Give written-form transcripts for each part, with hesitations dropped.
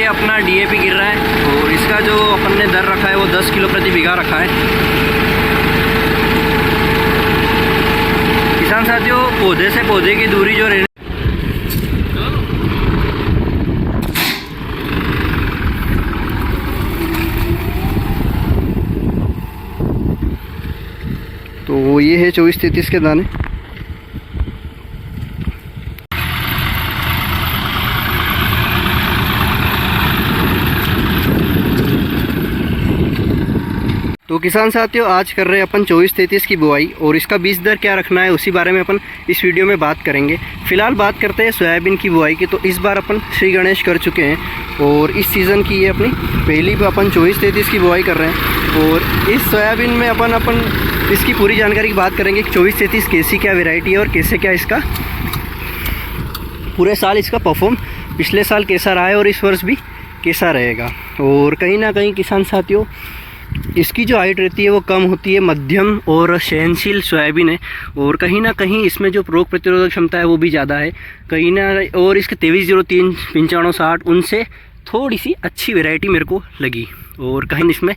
अपना डीएपी गिर रहा है और इसका जो अपन ने दर रखा है वो 10 किलो प्रति बीघा रखा है। किसान साथियों, पौधे से पौधे की दूरी जो रहने तो ये है 24-33 के दाने। तो किसान साथियों, आज कर रहे हैं अपन 24-33 की बुआई और इसका बीज दर क्या रखना है उसी बारे में अपन इस वीडियो में बात करेंगे। फिलहाल बात करते हैं सोयाबीन की बुआई की। तो इस बार अपन श्री गणेश कर चुके हैं और इस सीज़न की ये अपनी पहली बार अपन 24-33 की बुआई कर रहे हैं। और इस सोयाबीन में अपन इसकी पूरी जानकारी की बात करेंगे कि 24-33 कैसी क्या वेराइटी है और कैसे क्या इसका पूरे साल इसका परफॉर्म पिछले साल कैसा रहा है और इस वर्ष भी कैसा रहेगा। और कहीं ना कहीं किसान साथियों, इसकी जो हाइट रहती है वो कम होती है, मध्यम और सहनशील सोयाबीन है। और कहीं ना कहीं इसमें जो रोग प्रतिरोधक क्षमता है वो भी ज़्यादा है कहीं ना। और इसके 2303, 9560 उनसे थोड़ी सी अच्छी वैरायटी मेरे को लगी। और कहीं इसमें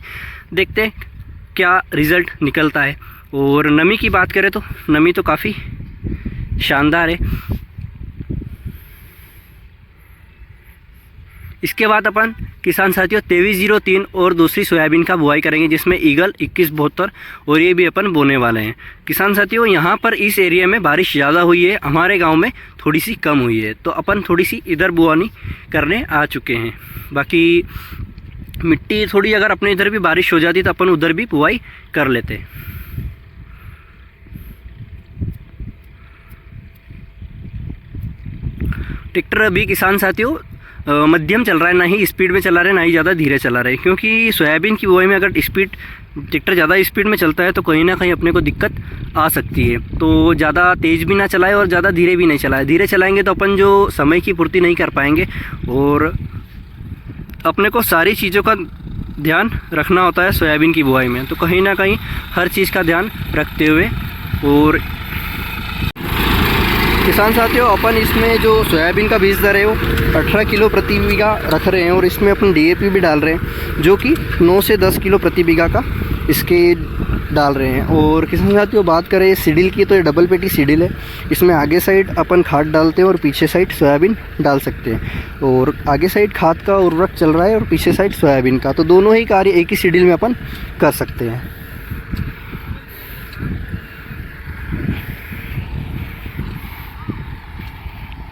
देखते हैं क्या रिज़ल्ट निकलता है। और नमी की बात करें तो नमी तो काफ़ी शानदार है। इसके बाद अपन किसान साथियों 2303 और दूसरी सोयाबीन का बुआई करेंगे, जिसमें ईगल 2172 और ये भी अपन बोने वाले हैं। किसान साथियों, यहाँ पर इस एरिया में बारिश ज़्यादा हुई है, हमारे गांव में थोड़ी सी कम हुई है, तो अपन थोड़ी सी इधर बुआनी करने आ चुके हैं। बाकी मिट्टी थोड़ी अगर अपने इधर भी बारिश हो जाती तो अपन उधर भी बुआई कर लेते। ट्रैक्टर अभी किसान साथियों मध्यम चल रहा है, ना ही स्पीड में चला रहे ना ही ज़्यादा धीरे चला रहे, क्योंकि सोयाबीन की बुआई में अगर ट्रैक्टर ज़्यादा स्पीड में चलता है तो कहीं ना कहीं अपने को दिक्कत आ सकती है। तो ज़्यादा तेज़ भी ना चलाए और ज़्यादा धीरे भी नहीं चलाए। धीरे चलाएंगे तो अपन जो समय की पूर्ति नहीं कर पाएंगे और अपने को सारी चीज़ों का ध्यान रखना होता है सोयाबीन की बुआई में। तो कहीं ना कहीं हर चीज़ का ध्यान रखते हुए और किसान साथियों, अपन इसमें जो सोयाबीन का बीज दर है वो 18 किलो प्रति बीघा रख रहे हैं और इसमें अपन डीएपी भी डाल रहे हैं, जो कि 9 से 10 किलो प्रति बीघा का इसके डाल रहे हैं। और किसान साथियों, बात करें सीडिल की तो ये डबल पेटी सीडिल है। इसमें आगे साइड अपन खाद डालते हैं और पीछे साइड सोयाबीन डाल सकते हैं। और आगे साइड खाद का उर्वरक चल रहा है और पीछे साइड सोयाबीन का, तो दोनों ही कार्य एक ही सीडिल में अपन कर सकते हैं।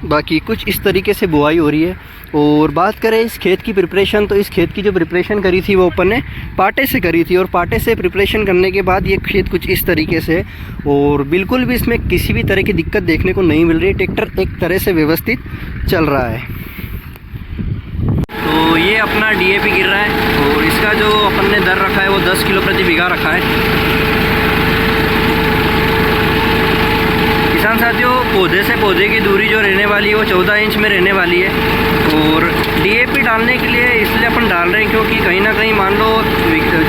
बाकी कुछ इस तरीके से बुआई हो रही है। और बात करें इस खेत की प्रिपरेशन, तो इस खेत की जो प्रिपरेशन करी थी वो अपन ने पाटे से करी थी। और पाटे से प्रिपरेशन करने के बाद ये खेत कुछ इस तरीके से और बिल्कुल भी इसमें किसी भी तरह की दिक्कत देखने को नहीं मिल रही। ट्रैक्टर एक तरह से व्यवस्थित चल रहा है। तो ये अपना डीएपी गिर रहा है और इसका जो अपन ने दर रखा है वो 10 किलो प्रति बीघा रखा है। किसान साथियों, पौधे से पौधे की दूरी जो रहने वाली है वो 14 इंच में रहने वाली है। और डीएपी डालने के लिए इसलिए अपन डाल रहे हैं क्योंकि कहीं ना कहीं मान लो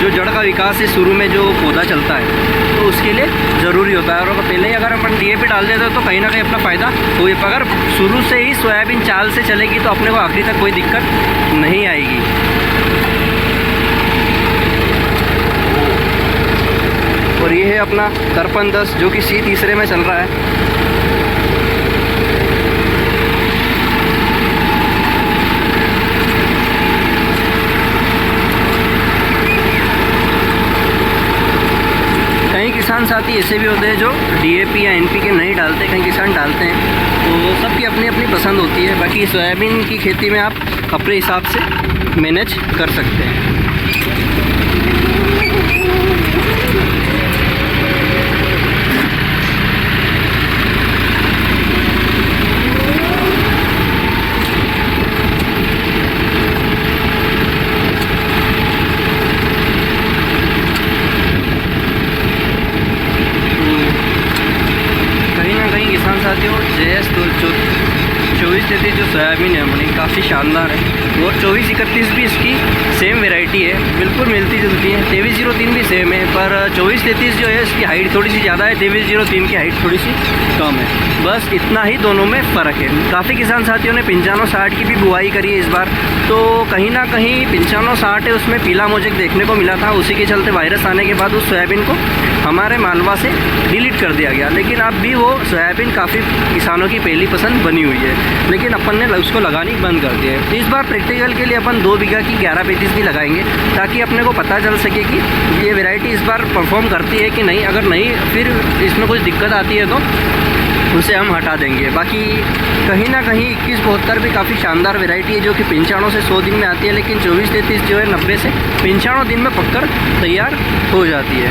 जो जड़ का विकास है शुरू में जो पौधा चलता है तो उसके लिए ज़रूरी होता है। और पहले ही अगर अपन डीएपी डाल देते तो कहीं ना कहीं अपना फ़ायदा हो। अगर शुरू से ही सोयाबीन चाल से चलेगी तो अपने को आखिरी तक कोई दिक्कत नहीं आएगी। और ये है अपना दर्पण 10 जो कि C तीसरे में चल रहा है। कई किसान साथी ऐसे भी होते हैं जो डीएपी या एनपीके नहीं डालते, कई किसान डालते हैं, तो सबकी अपनी अपनी पसंद होती है। बाकी सोयाबीन की खेती में आप अपने हिसाब से मैनेज कर सकते हैं। साथियों, JS 24-33 जो सोयाबीन है हमारी काफ़ी शानदार है। और 24-31 भी इसकी सेम वैरायटी है, बिल्कुल मिलती जुलती है। 2303 भी सेम है, पर 24-33 जो है इसकी हाइट थोड़ी सी ज़्यादा है, 2303 की हाइट थोड़ी सी कम है। बस इतना ही दोनों में फ़र्क है। काफ़ी किसान साथियों ने 9560 की भी बुआई करी है इस बार, तो कहीं ना कहीं 95-60 है उसमें पीला मोजेक देखने को मिला था। उसी के चलते वायरस आने के बाद उस सोयाबीन को हमारे मालवा से डिलीट कर दिया गया। लेकिन अब भी वो सोयाबीन काफ़ी किसानों की पहली पसंद बनी हुई है, लेकिन अपन ने उसको लगानी बंद कर दिया है। तो इस बार प्रैक्टिकल के लिए अपन 2 बीघा की 11-35 भी लगाएंगे, ताकि अपने को पता चल सके कि ये वैरायटी इस बार परफॉर्म करती है कि नहीं। अगर नहीं फिर इसमें कुछ दिक्कत आती है तो उसे हम हटा देंगे। बाकी कहीं ना कहीं 2172 भी काफ़ी शानदार वैरायटी है, जो कि 95 से 100 दिन में आती है, लेकिन 24-33 जो है 90 से 95 दिन में पककर तैयार हो जाती है।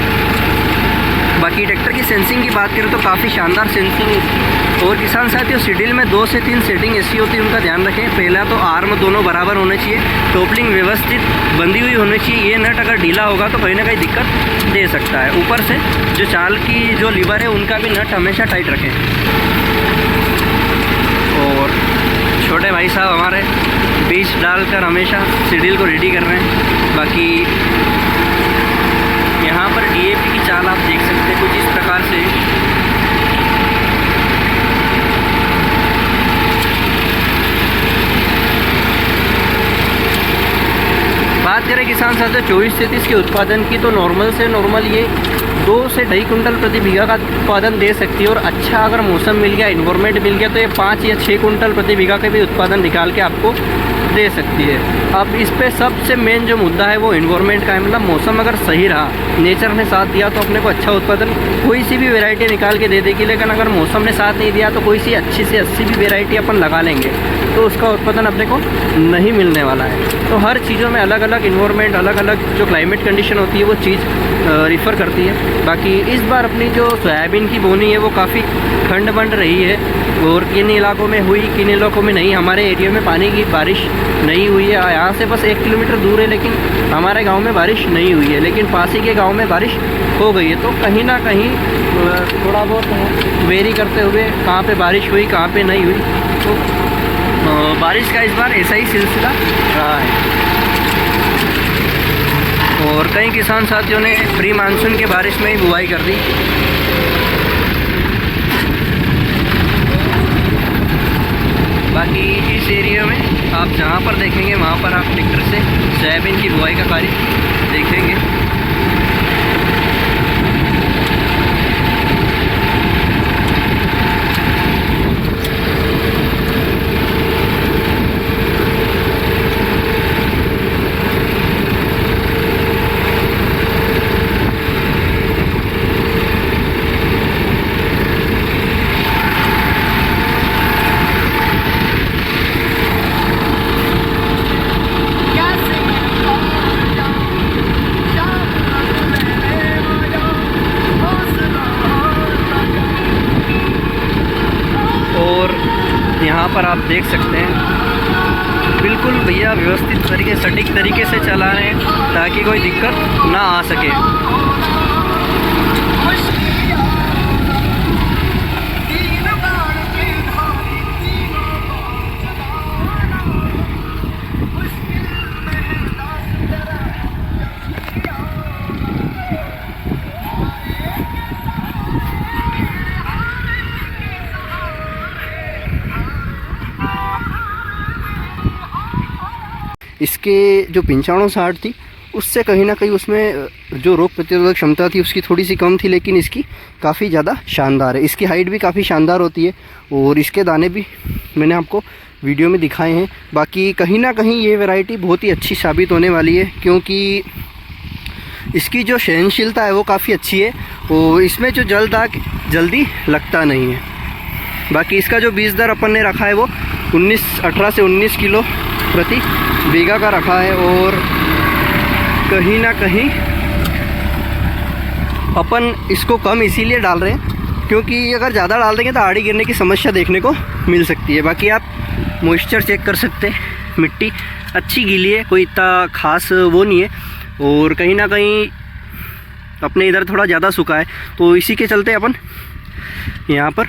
बाकी ट्रैक्टर की सेंसिंग की बात करें तो काफ़ी शानदार सेंसिंग है। और किसान साथियों, सीडील में 2 से 3 सेटिंग ऐसी होती है, उनका ध्यान रखें। पहला तो आर्म दोनों बराबर होने चाहिए, टोपलिंग व्यवस्थित बंधी हुई होनी चाहिए। ये नट अगर ढीला होगा तो कहीं ना कहीं दिक्कत दे सकता है। ऊपर से जो चाल की जो लीवर है उनका भी नट हमेशा टाइट रखें। और छोटे भाई साहब हमारे बीज डालकर हमेशा सीडील को रेडी कर रहे हैं। बाकी यहाँ पर डीएपी की चाल आप देख सकते हैं कुछ इस प्रकार से। बात करें किसान साथियों 24-33 के उत्पादन की, तो नॉर्मल से नॉर्मल ये 2 से 2.5 कुंटल प्रति बीघा का उत्पादन दे सकती है। और अच्छा अगर मौसम मिल गया, इन्वायरमेंट मिल गया, तो ये 5 या 6 कुंटल प्रति बीघा का भी उत्पादन निकाल के आपको दे सकती है। अब इस पे सबसे मेन जो मुद्दा है वो इन्वायरमेंट का है। मतलब मौसम अगर सही रहा, नेचर ने साथ दिया, तो अपने को अच्छा उत्पादन कोई सी भी वैरायटी निकाल के दे देगी। लेकिन अगर मौसम ने साथ नहीं दिया तो कोई सी अच्छी से 80 भी वैरायटी अपन लगा लेंगे तो उसका उत्पादन अपने को नहीं मिलने वाला है। तो हर चीज़ों में अलग अलग इन्वायरमेंट, अलग अलग जो क्लाइमेट कंडीशन होती है वो चीज़ रिफ़र करती है। बाकी इस बार अपनी जो सोयाबीन की बोनी है वो काफ़ी ठंड बन रही है, और किन इलाकों में हुई, किन इलाकों में नहीं। हमारे एरिया में पानी की बारिश नहीं हुई है, यहाँ से बस 1 किलोमीटर दूर है, लेकिन हमारे गांव में बारिश नहीं हुई है। लेकिन पास ही के गांव में बारिश हो गई है। तो कहीं ना कहीं थोड़ा बहुत वेरी करते हुए कहाँ पे बारिश हुई, कहाँ पे नहीं हुई। तो बारिश का इस बार ऐसा ही सिलसिला रहा है। और कई किसान साथियों ने प्री मानसून के बारिश में ही बुआई कर दी। बाकी इस एरिया में आप जहाँ पर देखेंगे वहाँ पर आप ट्रैक्टर से सोयाबीन की बुआई का कार्य देखेंगे। यहाँ पर आप देख सकते हैं बिल्कुल भैया व्यवस्थित तरीके, सटीक तरीके से चला रहे हैं ताकि कोई दिक्कत ना आ सके। इसके जो 95-60 थी उससे कहीं ना कहीं उसमें जो रोग प्रतिरोधक क्षमता थी उसकी थोड़ी सी कम थी, लेकिन इसकी काफ़ी ज़्यादा शानदार है। इसकी हाइट भी काफ़ी शानदार होती है और इसके दाने भी मैंने आपको वीडियो में दिखाए हैं। बाकी कहीं ना कहीं ये वैरायटी बहुत ही अच्छी साबित होने वाली है, क्योंकि इसकी जो सहनशीलता है वो काफ़ी अच्छी है और इसमें जो जल दाग जल्दी लगता नहीं है। बाकी इसका जो बीज दर अपन ने रखा है वो 18 से 19 किलो प्रति बीघा का रखा है। और कहीं ना कहीं अपन इसको कम इसीलिए डाल रहे हैं क्योंकि अगर ज़्यादा डाल देंगे तो आड़ी गिरने की समस्या देखने को मिल सकती है। बाकी आप मॉइस्चर चेक कर सकते हैं, मिट्टी अच्छी गीली है, कोई इतना खास वो नहीं है। और कहीं ना कहीं अपने इधर थोड़ा ज़्यादा सूखा है, तो इसी के चलते अपन यहाँ पर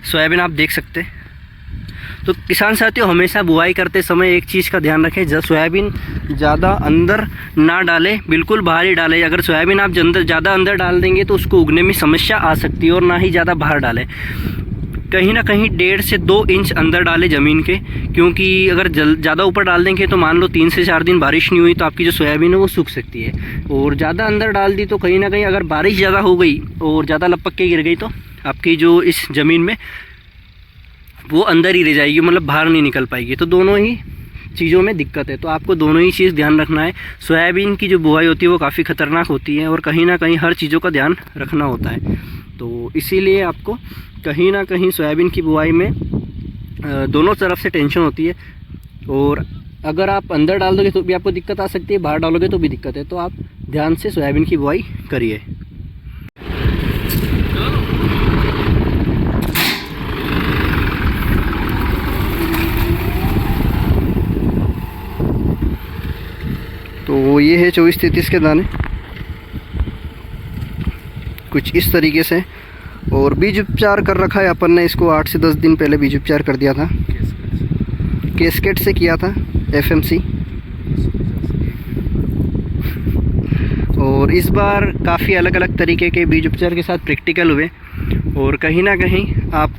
सोयाबीन आप देख सकते हैं। तो किसान साथियों हमेशा बुआई करते समय एक चीज़ का ध्यान रखें, जब सोयाबीन ज़्यादा अंदर ना डालें, बिल्कुल बाहर ही डालें। अगर सोयाबीन आप ज़्यादा अंदर डाल देंगे तो उसको उगने में समस्या आ सकती है, और ना ही ज़्यादा बाहर डालें। कहीं ना कहीं 1.5 से 2 इंच अंदर डालें ज़मीन के, क्योंकि अगर ज़्यादा ऊपर डाल देंगे तो मान लो 3 से 4 दिन बारिश नहीं हुई तो आपकी जो सोयाबीन है वो सूख सकती है। और ज़्यादा अंदर डाल दी तो कहीं ना कहीं अगर बारिश ज़्यादा हो गई और ज़्यादा लपक के गिर गई तो आपकी जो इस ज़मीन में वो अंदर ही रह जाएगी, मतलब बाहर नहीं निकल पाएगी। तो दोनों ही चीज़ों में दिक्कत है, तो आपको दोनों ही चीज़ ध्यान रखना है। सोयाबीन की जो बुआई होती है वो काफ़ी ख़तरनाक होती है और कहीं ना कहीं हर चीज़ों का ध्यान रखना होता है। तो इसीलिए आपको कहीं ना कहीं सोयाबीन की बुआई में दोनों तरफ से टेंशन होती है। और अगर आप अंदर डाल दोगे तो भी आपको दिक्कत आ सकती है, बाहर डालोगे तो भी दिक्कत है। तो आप ध्यान से सोयाबीन की बुआई करिए। तो ये है 24-33 के दाने कुछ इस तरीके से। और बीज उपचार कर रखा है अपन ने इसको 8 से 10 दिन पहले बीज उपचार कर दिया था, कैस्केट से किया था FMC। और इस बार काफ़ी अलग अलग तरीके के बीज उपचार के साथ प्रैक्टिकल हुए और कहीं ना कहीं आप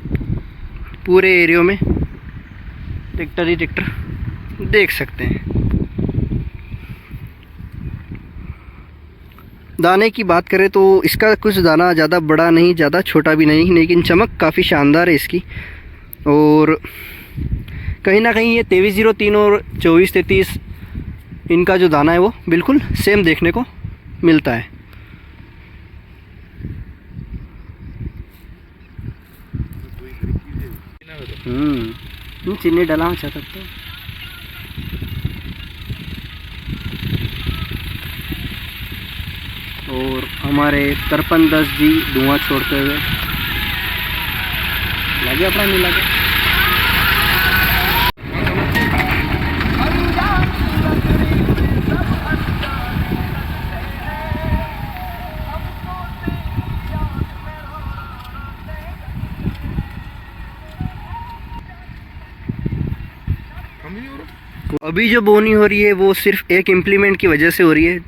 पूरे एरिया में ट्रैक्टर ही ट्रैक्टर देख सकते हैं। दाने की बात करें तो इसका कुछ दाना ज़्यादा बड़ा नहीं, ज़्यादा छोटा भी नहीं, लेकिन चमक काफ़ी शानदार है इसकी। और कहीं ना कहीं ये 2303 और 2433 इनका जो दाना है वो बिल्कुल सेम देखने को मिलता है। चीनी डाला चाहता तो और हमारे 5310 जी धुआं छोड़ते हुए लगे अपना नहीं लगे। अभी जो बोनी हो रही है वो सिर्फ एक इम्प्लीमेंट की वजह से हो रही है,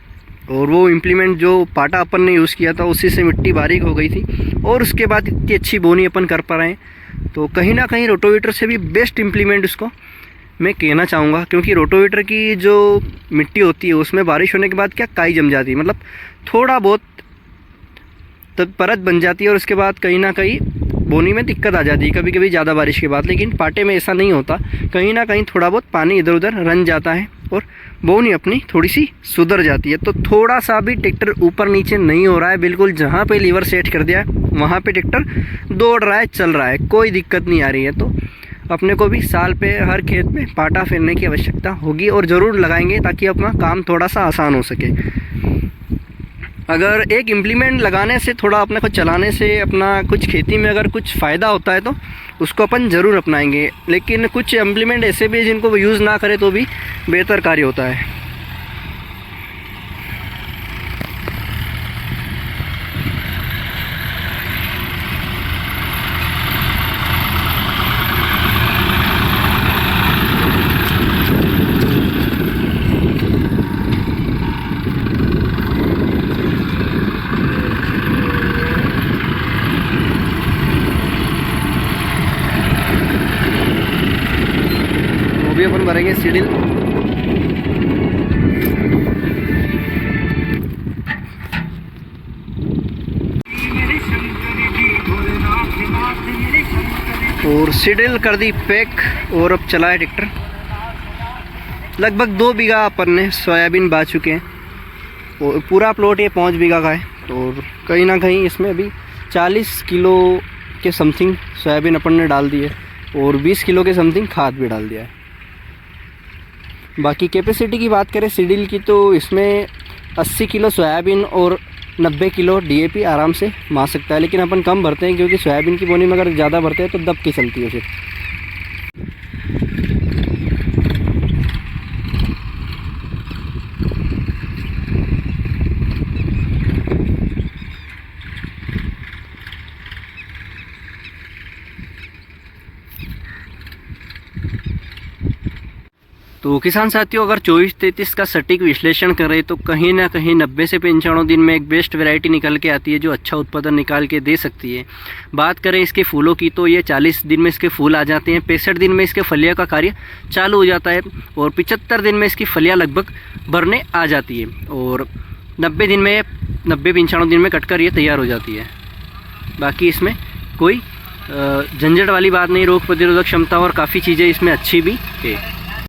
और वो इम्प्लीमेंट जो पाटा अपन ने यूज़ किया था उसी से मिट्टी बारीक हो गई थी और उसके बाद इतनी अच्छी बोनी अपन कर पा रहे हैं। तो कहीं ना कहीं रोटोवेटर से भी बेस्ट इम्प्लीमेंट उसको मैं कहना चाहूँगा, क्योंकि रोटोवेटर की जो मिट्टी होती है उसमें बारिश होने के बाद क्या काई जम जाती है, मतलब थोड़ा बहुत तब परत बन जाती है और उसके बाद कहीं ना कहीं बोनी में दिक्कत आ जाती है कभी कभी ज़्यादा बारिश के बाद। लेकिन पाटे में ऐसा नहीं होता, कहीं ना कहीं थोड़ा बहुत पानी इधर उधर रन जाता है और बोनी अपनी थोड़ी सी सुधर जाती है। तो थोड़ा सा भी ट्रैक्टर ऊपर नीचे नहीं हो रहा है, बिल्कुल जहाँ पे लीवर सेट कर दिया है वहाँ पे ट्रैक्टर दौड़ रहा है, चल रहा है, कोई दिक्कत नहीं आ रही है। तो अपने को भी साल पे हर खेत में पाटा फेरने की आवश्यकता होगी और ज़रूर लगाएंगे ताकि अपना काम थोड़ा सा आसान हो सके। अगर एक इम्प्लीमेंट लगाने से, थोड़ा अपने को चलाने से अपना कुछ खेती में अगर कुछ फ़ायदा होता है तो उसको अपन ज़रूर अपनाएंगे। लेकिन कुछ इम्प्लीमेंट ऐसे भी है जिनको यूज़ ना करें तो भी बेहतर कार्य होता है। भी अपन भरेंगे सीडिल। और सीडिल कर दी पैक और अब चला है ट्रैक्टर। लगभग 2 बीघा अपन ने सोयाबीन बा चुके हैं और पूरा प्लॉट ये 5 बीघा का है। और कहीं ना कहीं इसमें अभी 40 किलो के समथिंग सोयाबीन अपन ने डाल दी है और 20 किलो के समथिंग खाद भी डाल दिया है। बाकी कैपेसिटी की बात करें सीडिल की तो इसमें 80 किलो सोयाबीन और 90 किलो DAP आराम से मार सकता है। लेकिन अपन कम भरते हैं क्योंकि सोयाबीन की बोनी में अगर ज़्यादा भरते हैं तो दब के चलती है फिर। तो किसान साथियों, अगर 24-33 का सटीक विश्लेषण करें तो कहीं ना कहीं 90 से 95 दिन में एक बेस्ट वैरायटी निकल के आती है जो अच्छा उत्पादन निकाल के दे सकती है। बात करें इसके फूलों की तो ये 40 दिन में इसके फूल आ जाते हैं, 65 दिन में इसके फलियां का कार्य चालू हो जाता है और 75 दिन में इसकी फलियां लगभग भरने आ जाती है और 90-95 दिन में कटकर ये तैयार हो जाती है। बाकी इसमें कोई झंझट वाली बात नहीं, रोग प्रतिरोधक क्षमता और काफ़ी चीज़ें इसमें अच्छी भी है।